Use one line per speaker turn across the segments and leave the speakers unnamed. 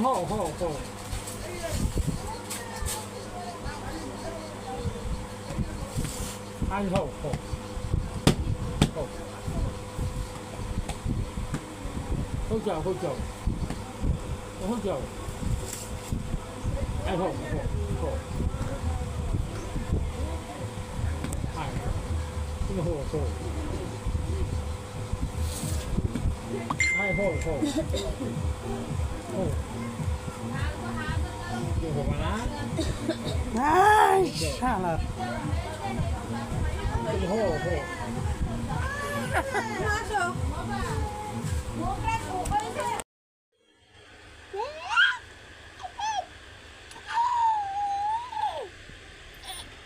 Hô hô hô. Anh hô hô. Hô. Hỗ trợ hỗ trợ. Hỗ trợ. Anh hô hô hô. Anh. Hô hô. Anh hô hô. Hô. Hô bà lá.
Ai, salah.
Hô hô.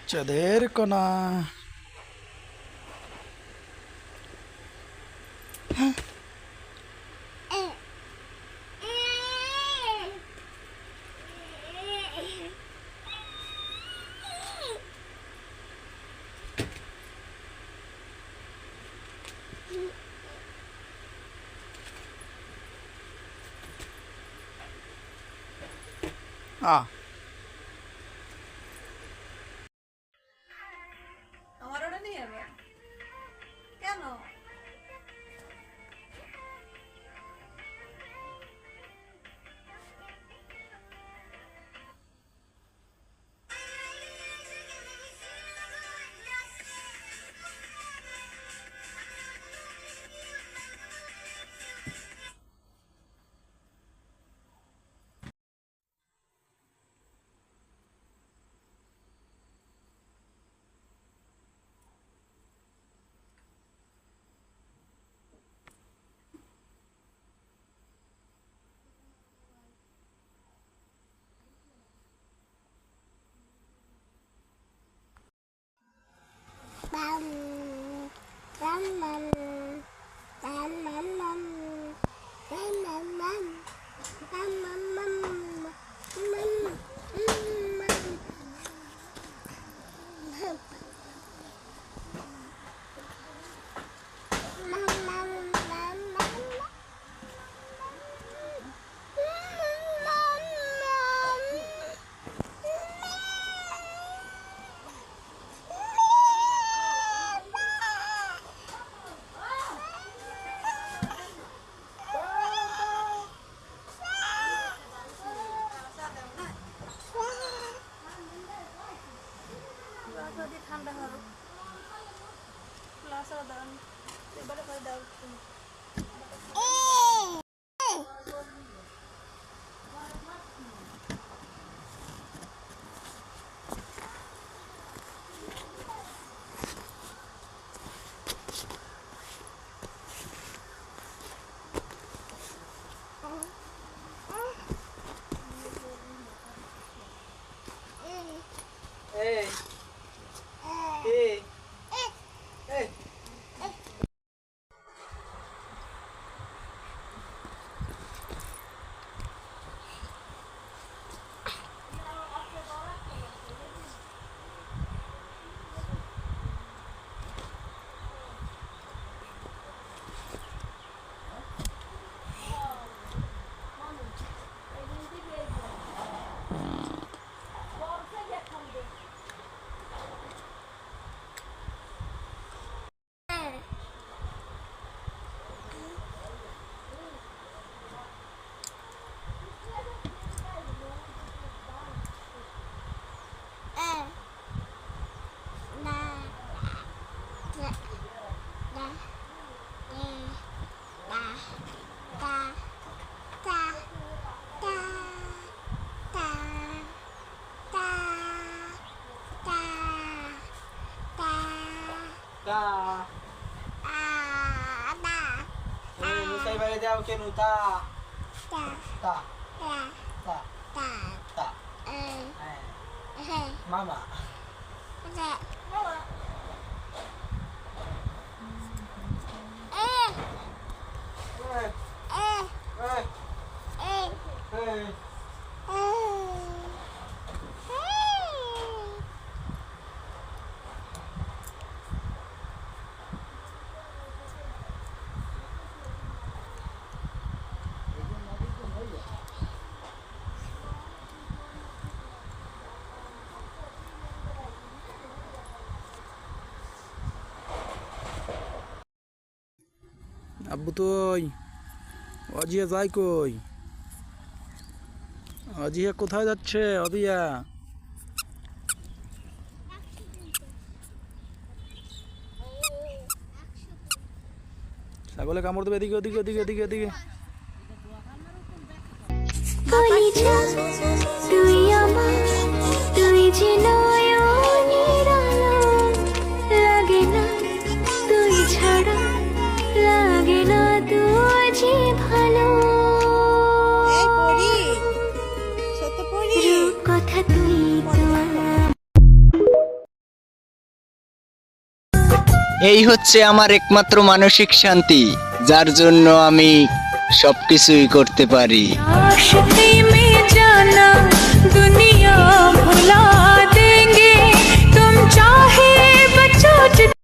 Cederkona. Ah.
আমার ওটা নিয়ে যাবে কেন? ঠান্ডা হবে class দাও এবারে করে দাও
Hey. Hey. Hey. Ta. Nu stai vedere che non ta. Ta. Ta. Ta. Mama. Mama. Hey.
আব্বু তুই অজিয়া যাই কই? অজিয়া কোথায় যাচ্ছে? অজিয়া ছাগলে কামড় দেবে, এদিকে ওদিকে ওদিকে ওদিকে ওদিকে।
তুই আমার, তুই যে নয়নের আলো, লাগে না তুই ছাড়া, লাগে না তুই যে ভালো। কথা তুই তো
এই হচ্ছে আমার একমাত্র মানসিক শান্তি, যার জন্য আমি সবকিছুই করতে পারি।
আশিক